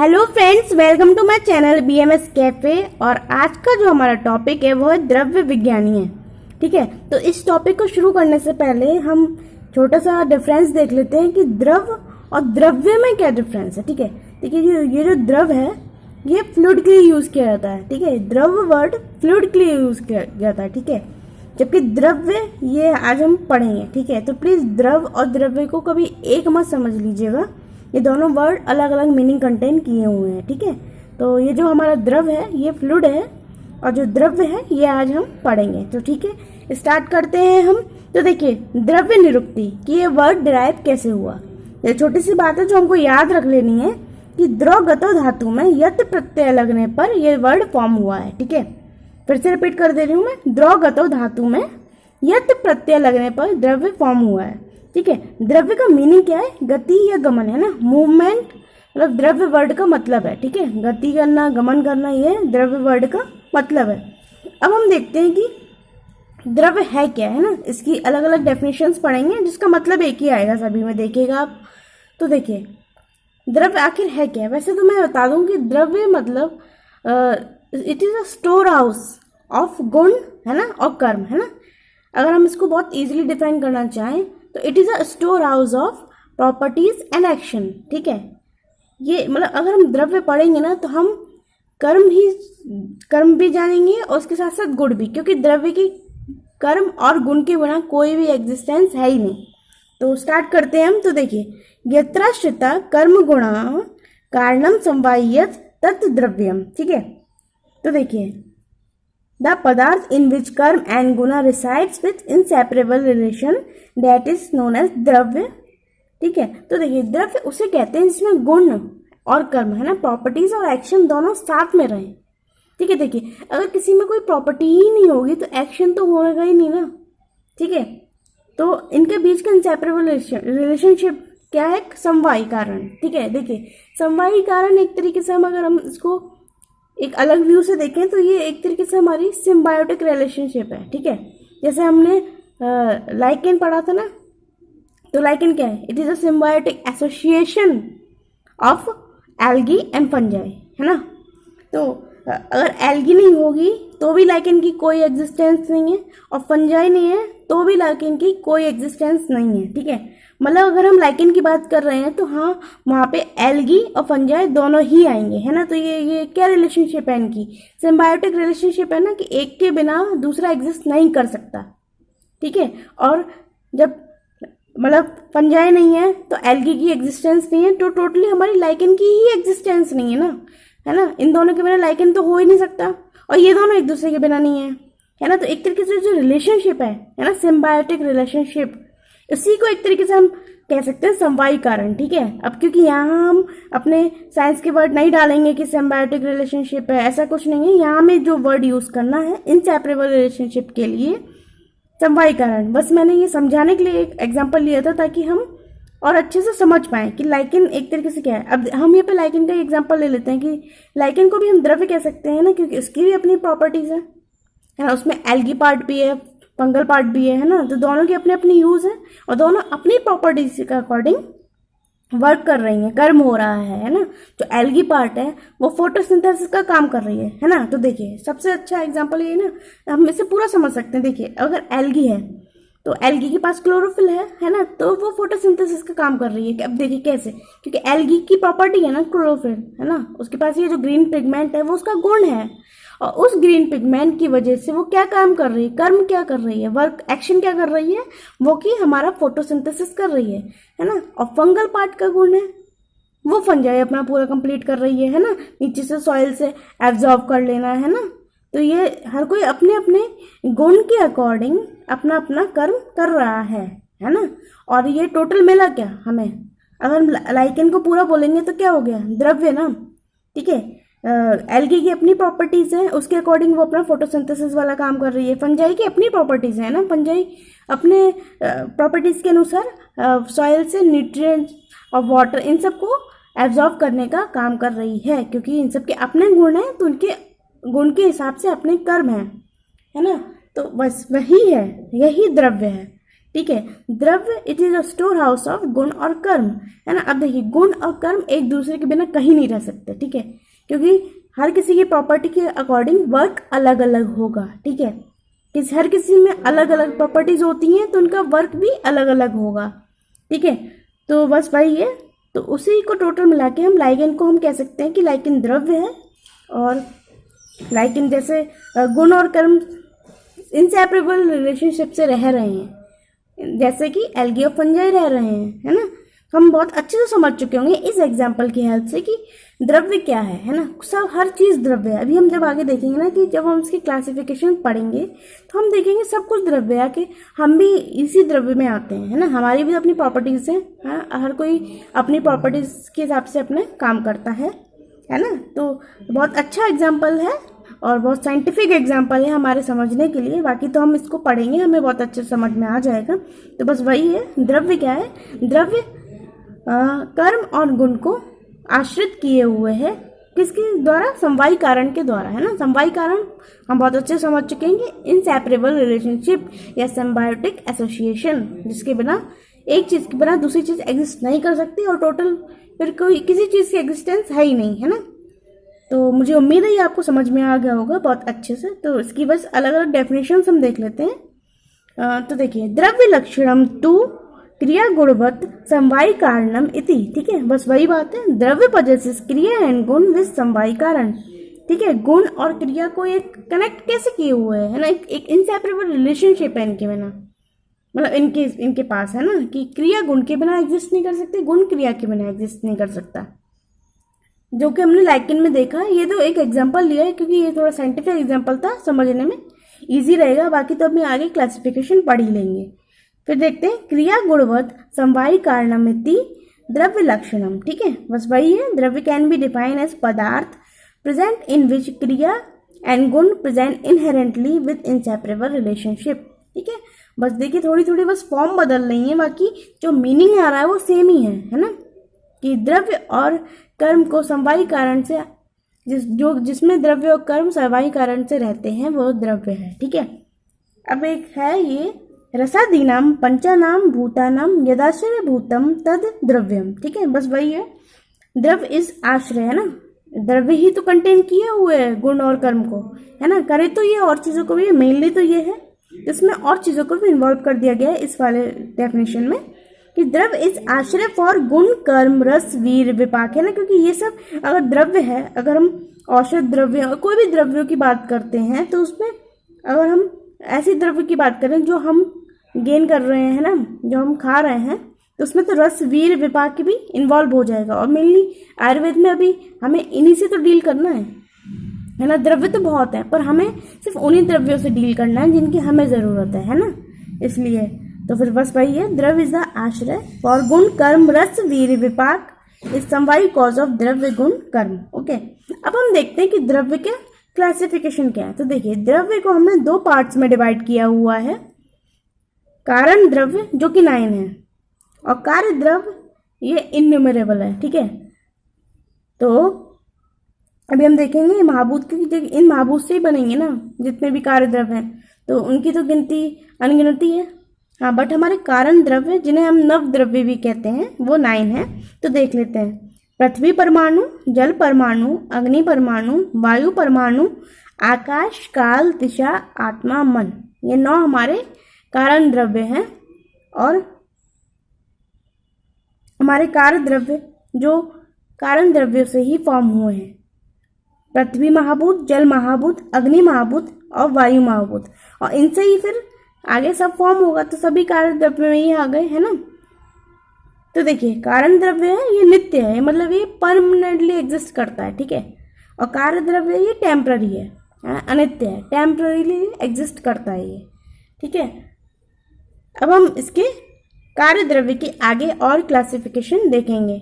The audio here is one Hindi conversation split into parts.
Hello friends, welcome to my channel BMS cafe. और आज का जो हमारा टॉपिक है वो है द्रव्य विज्ञानी है। ठीक है, तो इस टॉपिक को शुरू करने से पहले हम छोटा सा डिफरेंस देख लेते हैं कि द्रव और द्रव्य में क्या डिफरेंस है। ठीक है, देखिए ये जो द्रव है ये फ्लूइड के लिए यूज किया जाता है। ठीक है, द्रव वर्ड फ्लूइड के लिए यूज किया जाता है। ठीक है, जबकि द्रव्य ये आज हम पढ़ेंगे। ठीक है, तो प्लीज द्रव और द्रव्य को कभी एक मत समझ लीजिएगा, ये दोनों वर्ड अलग अलग मीनिंग कंटेन किए हुए हैं। ठीक है, तो ये जो हमारा द्रव है ये फ्लूइड है और जो द्रव्य है ये आज हम पढ़ेंगे। तो ठीक है, स्टार्ट करते हैं हम। तो देखिए, द्रव्य निरुक्ति कि ये वर्ड डिराइव कैसे हुआ। ये छोटी सी बात है जो हमको याद रख लेनी है कि द्रवगतो धातु में यत प्रत्यय लगने पर यह वर्ड फॉर्म हुआ है। ठीक है, फिर से रिपीट कर दे रही हूं मैं, द्रवगतो धातु में यत प्रत्यय लगने पर द्रव्य फॉर्म हुआ है। ठीक है, द्रव्य का मीनिंग क्या है? गति या गमन, है ना, मूवमेंट, मतलब द्रव्य वर्ड का मतलब है। ठीक है, गति करना, गमन करना, ये द्रव्य वर्ड का मतलब है। अब हम देखते हैं कि द्रव्य है क्या, है ना। इसकी अलग अलग डेफिनेशंस पढ़ेंगे जिसका मतलब एक ही आएगा सभी में, देखिएगा आप। तो देखिए, द्रव्य आखिर है क्या। वैसे तो मैं बता दूं कि द्रव्य मतलब it is a store house of गुण, है ना, और कर्म, है ना। अगर हम इसको बहुत इजीली डिफाइन करना चाहें तो it is a store house of properties and action. ठीक है, ये मतलब अगर हम द्रव्य पढ़ेंगे ना तो हम कर्म भी जानेंगे और उसके साथ साथ गुण भी, क्योंकि द्रव्य की कर्म और गुण के बिना कोई भी एग्जिस्टेंस है ही नहीं। तो स्टार्ट करते हैं हम। तो देखिए, यत्राश्रिता कर्म गुणा कारणम संवाह्यत तत् द्रव्यम। ठीक है, तो देखिए, द पदार्थ in which karma and guna resides with inseparable relation that is known as dravya. ठीक है, तो देखिए, द्रव्य उसे कहते हैं जिसमें गुण और कर्म, है ना, प्रॉपर्टीज और एक्शन दोनों साथ में रहे। ठीक है, देखिए, अगर किसी में कोई प्रॉपर्टी ही नहीं होगी तो एक्शन तो होगा ही नहीं ना। ठीक है, तो इनके बीच का इनसेपरेबल रिलेशनशिप क्या है? समवायी कारण। ठीक है, देखिए, समवायी कारण एक तरीके से अगर हम इसको एक अलग व्यू से देखें तो ये एक तरीके से हमारी सिम्बायोटिक रिलेशनशिप है। ठीक है, जैसे हमने लाइकेन पढ़ा था ना, तो लाइकेन क्या है? It is a symbiotic association of algae and fungi, है ना। तो अगर एल्गी नहीं होगी तो भी लाइकेन की कोई एग्जिस्टेंस नहीं है, और फंजाई नहीं है तो भी लाइकेन की कोई एग्जिस्टेंस नहीं है। ठीक है, मतलब अगर हम लाइकेन की बात कर रहे हैं तो हाँ, वहाँ पे एल्गी और फंजाई दोनों ही आएंगे, है ना। तो ये क्या रिलेशनशिप है इनकी? सिम्बायोटिक रिलेशनशिप है ना, कि एक के बिना दूसरा एग्जिस्ट नहीं कर सकता। ठीक है, और जब मतलब फंजाई नहीं है तो एल्गी की एग्जिस्टेंस नहीं है, तो टोटली हमारी लाइकेन की ही एग्जिस्टेंस नहीं है ना, है ना। इन दोनों के बिना लाइकेन तो हो ही नहीं सकता, और ये दोनों एक दूसरे के बिना नहीं है ना। तो एक तरीके से जो रिलेशनशिप है ना, सिम्बायोटिक रिलेशनशिप, इसी को एक तरीके से हम कह सकते हैं समवायी कारण। ठीक है, अब क्योंकि यहाँ हम अपने साइंस के वर्ड नहीं डालेंगे कि सिम्बायोटिक रिलेशनशिप है, ऐसा कुछ नहीं है। यहाँ हमें जो वर्ड यूज करना है इनसेपरेबल रिलेशनशिप के लिए समवायी कारण, बस मैंने ये समझाने के लिए एक एग्जाम्पल लिया था ताकि हम और अच्छे से समझ पाए कि लाइकेन एक तरीके से क्या है। अब हम यहाँ पे लाइकेन का एग्जाम्पल ले लेते हैं कि लाइकेन को भी हम द्रव्य कह सकते हैं ना, क्योंकि उसकी भी अपनी प्रॉपर्टीज है ना। उसमें एल्गी पार्ट भी है, फंगल पार्ट भी है ना। तो दोनों की अपने अपनी यूज है और दोनों अपनी प्रॉपर्टीज के अकॉर्डिंग वर्क कर रही है, कर्म हो रहा है ना। जो एल्गी पार्ट है वो फोटोसिंथेसिस का काम कर रही है ना। तो देखिए, सबसे अच्छा एग्जांपल ये ना, हम इसे पूरा समझ सकते हैं। देखिए, अगर एल्गी है तो एल्गी के पास क्लोरोफिल है ना, तो वो फोटोसिंथेसिस का काम कर रही है। अब देखिए कैसे, क्योंकि एल्गी की प्रॉपर्टी है ना क्लोरोफिल, है ना, उसके पास ये जो ग्रीन पिगमेंट है वो उसका गुण है, और उस ग्रीन पिगमेंट की वजह से वो क्या काम कर रही है, कर्म क्या कर रही है, वर्क एक्शन क्या कर रही है, वो कि हमारा फोटोसिंथेसिस कर रही है ना। और फंगल पार्ट का गुण है, वो फंजाई अपना पूरा कंप्लीट कर रही है ना, नीचे से सॉइल से एब्जॉर्ब कर लेना, है ना। तो ये हर कोई अपने अपने गुण के अकॉर्डिंग अपना अपना कर्म कर रहा है ना। और ये टोटल मिला क्या हमें? अगर हम लाइकेन को पूरा बोलेंगे तो क्या हो गया? द्रव्य ना। ठीक है, एल्गी की अपनी प्रॉपर्टीज है, उसके अकॉर्डिंग वो अपना फोटोसिंथेसिस वाला काम कर रही है। फंजाई की अपनी प्रॉपर्टीज है ना, फंजाई अपने प्रॉपर्टीज के अनुसार सॉइल से न्यूट्रिएंट्स और वाटर इन सबको एब्जॉर्ब करने का काम कर रही है, क्योंकि इन सब के अपने गुण हैं, तो उनके गुण के हिसाब से अपने कर्म है ना। तो बस वही है, यही द्रव्य है। ठीक है। द्रव्य it is a store house of गुण और कर्म, है ना। अब देखिए गुण और कर्म एक दूसरे के बिना कहीं नहीं रह सकते, ठीक है, क्योंकि हर किसी की प्रॉपर्टी के अकॉर्डिंग वर्क अलग अलग होगा, ठीक है। हर किसी में अलग अलग प्रॉपर्टीज होती हैं तो उनका वर्क भी अलग अलग होगा, ठीक है। तो बस वही है, तो उसी को टोटल मिला के हम लाइगेन को हम कह सकते हैं कि लाइगेन द्रव्य है, और लाइगेन जैसे गुण और कर्म इंसेपरेबल रिलेशनशिप से रह रहे हैं, जैसे कि एल्गी और फंजाई रह रहे हैं, है ना। हम बहुत अच्छे से समझ चुके होंगे इस एग्जाम्पल की हेल्प से कि द्रव्य क्या है ना। सब हर चीज द्रव्य है। अभी हम जब आगे देखेंगे ना कि जब हम इसकी क्लासिफिकेशन पढ़ेंगे तो हम देखेंगे सब कुछ द्रव्य है, कि हम भी इसी द्रव्य में आते हैं, है ना। हमारी भी अपनी प्रॉपर्टीज है, हर कोई अपनी प्रॉपर्टीज के हिसाब से अपने काम करता है ना। तो बहुत अच्छा एग्जाम्पल है और बहुत साइंटिफिक एग्जाम्पल है हमारे समझने के लिए। बाकी तो हम इसको पढ़ेंगे, हमें बहुत अच्छे समझ में आ जाएगा। तो बस वही है, द्रव्य क्या है। द्रव्य कर्म और गुण को आश्रित किए हुए है, किसके द्वारा, समवायी कारण के द्वारा, है ना। समवायी कारण हम बहुत अच्छे समझ चुके हैं, इनसेपरेबल रिलेशनशिप या सिम्बायोटिक एसोसिएशन, जिसके बिना एक चीज के बिना दूसरी चीज एग्जिस्ट नहीं कर सकती, और टोटल फिर कोई किसी चीज की एग्जिस्टेंस है ही नहीं, है ना। तो मुझे उम्मीद है ये आपको समझ में आ गया होगा बहुत अच्छे से। तो इसकी बस अलग अलग डेफिनेशन हम देख लेते हैं। तो देखिए, द्रव्य लक्षणम तु क्रिया गुणवत् समवायी कारणम इति, ठीक है, बस वही बात है। द्रव्य पजेसेस क्रिया एंड गुण विद समवायी कारण, ठीक है। गुण और क्रिया को एक कनेक्ट कैसे किए हुए है ना, एक इनसेपरेबल रिलेशनशिप है इनके बिना, मतलब इनके पास, है ना, कि क्रिया गुण के बिना एग्जिस्ट नहीं कर सकते, गुण क्रिया के बिना एग्जिस्ट नहीं कर सकता, जो कि हमने लाइकेन में देखा। ये तो एक एग्जांपल लिया है क्योंकि ये थोड़ा साइंटिफिक एग्जांपल था, समझने में इजी रहेगा। बाकी तो अपनी आगे क्लासिफिकेशन पढ़ ही लेंगे। फिर देखते हैं, क्रिया गुणवत् समवायी कारणमिति द्रव्य लक्षणम, ठीक है, बस वही है। द्रव्य कैन बी डिफाइन एज पदार्थ प्रेजेंट इन विच क्रिया एंड गुण present inherently with inseparable relationship, ठीक है। बस देखिए थोड़ी थोड़ी बस फॉर्म बदल रही है, बाकी जो मीनिंग आ रहा है वो सेम ही है ना, कि द्रव्य और कर्म को समवायी कारण से जिसमें द्रव्य और कर्म समवायी कारण से रहते हैं वो द्रव्य है, ठीक है। अब एक है ये रसादीनाम पंचानाम भूतानाम यदाश्रय भूतम तद द्रव्यम, ठीक है, बस वही है। द्रव्य इस आश्रय, है ना, द्रव्य ही तो कंटेन किए हुए है गुण और कर्म को, है ना। करे तो ये और चीजों को भी, मेनली तो ये है, इसमें और चीजों को भी इन्वॉल्व कर दिया गया है इस वाले डेफिनेशन में, कि द्रव्य इस आश्रय फॉर गुण कर्म रस वीर विपाक, है ना। क्योंकि ये सब अगर द्रव्य है, अगर हम औषध द्रव्य कोई भी द्रव्यों की बात करते हैं तो उसमें अगर हम ऐसी द्रव्य की बात करें जो हम गेन कर रहे हैं ना, जो हम खा रहे हैं, तो उसमें तो रस वीर विपाक भी इन्वॉल्व हो जाएगा। और मेनली आयुर्वेद में अभी हमें इन्हीं से तो डील करना है ना। द्रव्य तो बहुत है पर हमें सिर्फ उन्हीं द्रव्यों से डील करना है जिनकी हमें जरूरत है ना। इसलिए तो फिर बस वही है, द्रव्य इज द आश्रय फॉर गुण कर्म रस वीर विपाक इज समवायी कॉज ऑफ द्रव्य गुण कर्म, ओके। अब हम देखते हैं कि द्रव्य के क्लासिफिकेशन क्या है। तो देखिए, द्रव्य को हमने दो पार्ट्स में डिवाइड किया हुआ है, कारण द्रव्य जो कि 9 है, और कार्य द्रव्य ये इनन्यूमरेबल है, ठीक है। तो अभी हम देखेंगे महाभूत, क्योंकि इन महाभूत से ही बनेंगे ना जितने भी कार्य द्रव्य हैं, तो उनकी तो गिनती अनगिनती है, हाँ। बट हमारे कारण द्रव्य जिन्हें हम नव द्रव्य भी कहते हैं वो 9 है। तो देख लेते हैं, पृथ्वी परमाणु, जल परमाणु, अग्नि परमाणु, वायु परमाणु, आकाश, काल, दिशा, आत्मा, मन, ये 9 हमारे कारण द्रव्य हैं। और हमारे कार्य द्रव्य जो कारण द्रव्यों से ही फॉर्म हुए हैं, पृथ्वी महाभूत, जल महाभूत, अग्नि महाभूत और वायु महाभूत, और इनसे ही फिर आगे सब फॉर्म होगा। तो सभी कारण द्रव्य में ही आ गए, है ना। तो देखिए, कारण द्रव्य है ये नित्य है, मतलब ये परमानेंटली एग्जिस्ट करता है, ठीक है। और कार्य द्रव्य ये टेम्पररी है, अनित्य है, टेम्पररीली एग्जिस्ट करता है ये, ठीक है। अब हम इसके कार्य द्रव्य के आगे और क्लासिफिकेशन देखेंगे।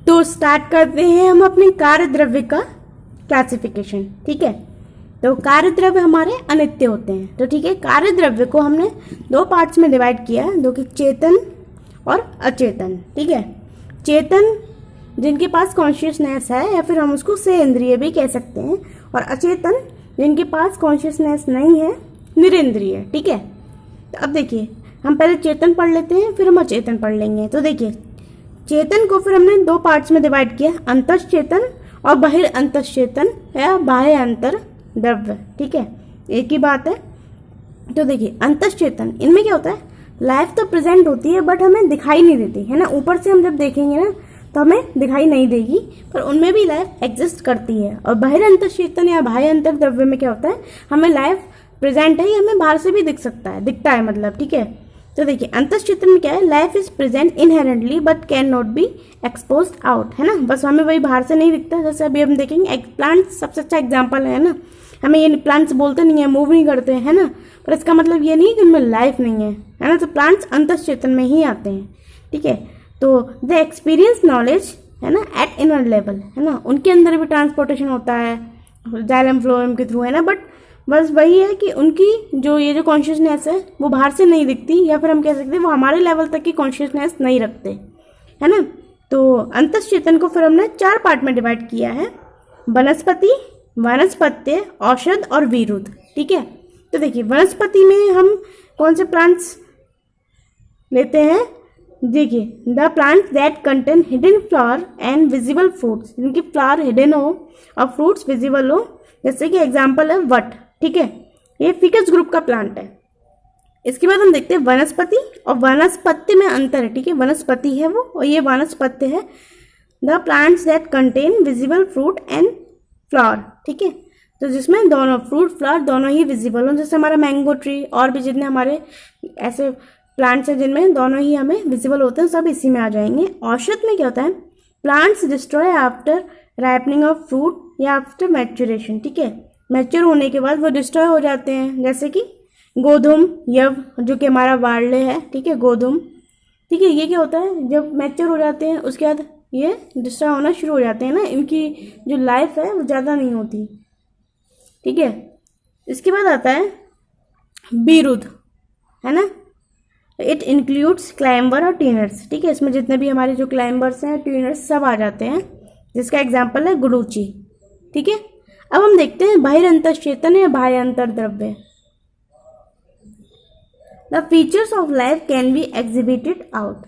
तो स्टार्ट करते हैं हम अपने कार्य द्रव्य का क्लासिफिकेशन, ठीक है। तो कार्य द्रव्य हमारे अनित्य होते हैं, तो ठीक है। कार्य द्रव्य को हमने 2 पार्ट्स में डिवाइड किया है, जो कि चेतन और अचेतन, ठीक है। चेतन जिनके पास कॉन्शियसनेस है, या फिर हम उसको से इंद्रिय भी कह सकते हैं, और अचेतन जिनके पास कॉन्शियसनेस नहीं है, निरेंद्रिय, ठीक है। तो अब देखिए हम पहले चेतन पढ़ लेते हैं, फिर हम अचेतन पढ़ लेंगे। तो देखिए चेतन को फिर हमने दो पार्ट्स में डिवाइड किया, अंतश्चेतन और बहिर अंतश्चेतन या बाह्य अंतर द्रव्य। ठीक है, एक ही बात है। तो देखिए अंतश्चेतन, इनमें क्या होता है, लाइफ तो प्रेजेंट होती है बट हमें दिखाई नहीं देती है ना। ऊपर से हम जब देखेंगे ना तो हमें दिखाई नहीं देगी, पर उनमें भी लाइफ एग्जिस्ट करती है। और बाहर अंतश्चेतन या बाह्य अंतर द्रव्य में क्या होता है, हमें लाइफ प्रेजेंट है, हमें बाहर से भी दिखता है मतलब। ठीक है, तो देखिए अंतश्चेतन में क्या है, life is present inherently but can not be exposed out, है ना। बस हमें वही बाहर से नहीं दिखता। जैसे अभी हम देखेंगे एग प्लांट सबसे अच्छा एग्जाम्पल है ना। हमें ये प्लांट्स बोलते नहीं है, मूव नहीं करते हैं ना, पर इसका मतलब ये नहीं कि उनमें लाइफ नहीं है ना। तो प्लांट्स अंतश्चेतन में ही आते हैं। ठीक है, तो द एक्सपीरियंस नॉलेज है ना एट इनर लेवल, है ना, उनके अंदर भी ट्रांसपोर्टेशन होता है जाइलम फ्लोएम के थ्रू, है ना। बट बस वही है कि उनकी जो कॉन्शियसनेस है वो बाहर से नहीं दिखती, या फिर हम कह सकते हैं वो हमारे लेवल तक की कॉन्शियसनेस नहीं रखते, है ना। तो अंतश्चेतन को फिर हमने 4 पार्ट में डिवाइड किया है, वनस्पति, वानस्पत्य, औषध और विरुद्ध। ठीक है, तो देखिए वनस्पति में हम कौन से प्लांट्स लेते हैं, देखिए the plants that contain hidden flower and visible fruits, जिनकी फ्लावर हिडन हो और फ्रूट्स विजिबल हो, जैसे कि एग्जाम्पल है वट। ठीक है, ये फिकस ग्रुप का प्लांट है। इसके बाद हम देखते हैं वनस्पति, और वनस्पति में अंतर है। ठीक है, वनस्पति है वो और ये वानस्पत्य है। The plants that contain visible fruit and flower. ठीक है, तो जिसमें दोनों फ्रूट फ्लावर दोनों ही विजिबल हो, जैसे हमारा मैंगो ट्री और भी जितने हमारे ऐसे प्लांट्स हैं जिनमें दोनों ही हमें विजिबल होते हैं, सब इसी में आ जाएंगे। औषध में क्या होता है, plants destroy after ripening of fruit या आफ्टर मैच्योरेशन। ठीक है, मैच्योर होने के बाद वो डिस्ट्रॉय हो जाते हैं, जैसे कि गोधूम, यव जो कि हमारा वार्ले है। ठीक है, गोधूम। ठीक है, ये क्या होता है, जब मैच्योर हो जाते हैं उसके बाद ये डिस्ट्रॉय होना शुरू हो जाते हैं ना, इनकी जो लाइफ है वो ज़्यादा नहीं होती। ठीक है, इसके बाद आता है विरुद्ध, है ना। इट इंक्लूड्स क्लाइंबर और ट्यूनर्स। ठीक है, इसमें जितने भी हमारे जो क्लाइंबर्स हैं ट्यूनर्स सब आ जाते हैं, जिसका एग्जाम्पल है गुडूची। ठीक है, अब हम देखते हैं बाह्य अंतश्चेतन या बाह्य अंतर द्रव्य। The features of life can be exhibited out.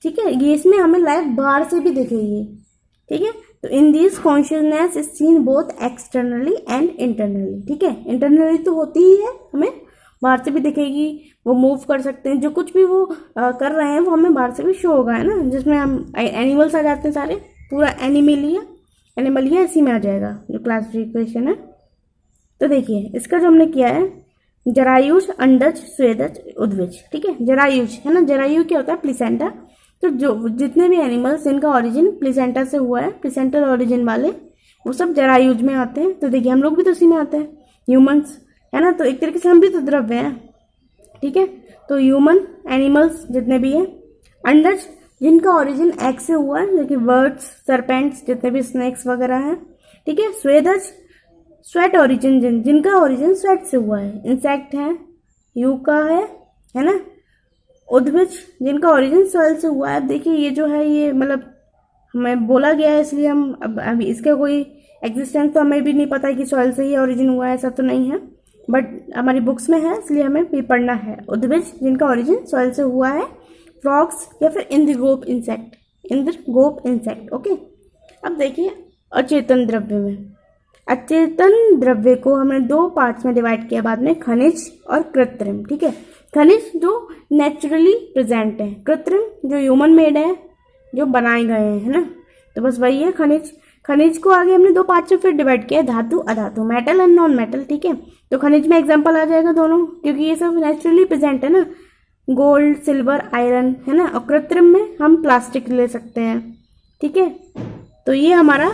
ठीक है, ये इसमें हमें लाइफ बाहर से भी दिखेगी। ठीक है, तो in this consciousness is seen both externally and internally. ठीक है, इंटरनली तो होती ही है, हमें बाहर से भी दिखेगी, वो मूव कर सकते हैं, जो कुछ भी वो कर रहे हैं वो हमें बाहर से भी शो होगा, है ना। जिसमें हम एनिमल्स आ जाते हैं, सारे पूरा एनिमलिया इसी में आ जाएगा जो क्लासिफिकेशन है। तो देखिए इसका जो हमने किया है, जरायुज, अंडज, स्वेदज, उद्भिज। ठीक है, जरायुज है ना, जरायु क्या होता है, प्लेसेंटा। तो जो जितने भी एनिमल्स जिनका ओरिजिन प्लेसेंटा से हुआ है, प्लेसेंटल ओरिजिन वाले, वो सब जरायुज में आते हैं। तो देखिए हम लोग भी तो उसी में आते हैं, ह्यूमंस, है ना। तो एक तरीके से हम भी तो द्रव्य हैं। ठीक है, तो ह्यूमन, एनिमल्स जितने भी हैं, अंडज जिनका ओरिजिन एग से हुआ है, जो कि बर्ड्स, सरपेंट्स, जितने भी स्नेक्स वगैरह हैं। ठीक है, स्वेदज स्वेट ओरिजिन, जिनका ओरिजिन स्वेट से हुआ है, इंसेक्ट है, यूका है ना। उद्भिज जिनका ओरिजिन सॉइल से हुआ है। अब देखिए ये जो है ये मतलब हमें बोला गया है, इसलिए हम अभी इसका कोई एग्जिस्टेंस तो हमें भी नहीं पता है कि सॉइल से ही ओरिजिन हुआ है, ऐसा तो नहीं है, बट हमारी बुक्स में है इसलिए हमें भी पढ़ना है। उद्भिज जिनका ओरिजिन सॉइल से हुआ है, फ्रॉग्स या फिर इंद्रगोप इंसेक्ट। ओके, अब देखिए अचेतन द्रव्य में, अचेतन द्रव्य को हमने 2 पार्ट्स में डिवाइड किया बाद में, खनिज और कृत्रिम। ठीक है, खनिज जो नेचुरली प्रेजेंट है, कृत्रिम जो ह्यूमन मेड है, जो बनाए गए हैं, है ना। तो बस वही है खनिज। खनिज को आगे हमने 2 पार्ट्स में फिर डिवाइड किया, धातु, अधातु, मेटल एंड नॉन मेटल। ठीक है, तो खनिज में एग्जांपल आ जाएगा दोनों, क्योंकि ये सब नेचुरली प्रेजेंट है ना, गोल्ड, सिल्वर, आयरन, है ना। और कृत्रिम में हम प्लास्टिक ले सकते हैं। ठीक है, तो ये हमारा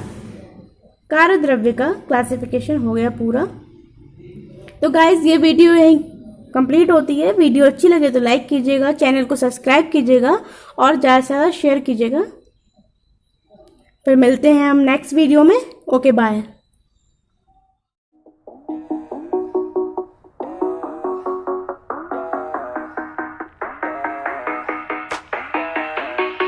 कार्य द्रव्य का क्लासिफिकेशन हो गया पूरा। तो गाइज ये वीडियो यहीं कंप्लीट होती है। वीडियो अच्छी लगे तो लाइक कीजिएगा, चैनल को सब्सक्राइब कीजिएगा और ज़्यादा से ज़्यादा शेयर कीजिएगा। फिर मिलते हैं हम नेक्स्ट वीडियो में। Okay, bye.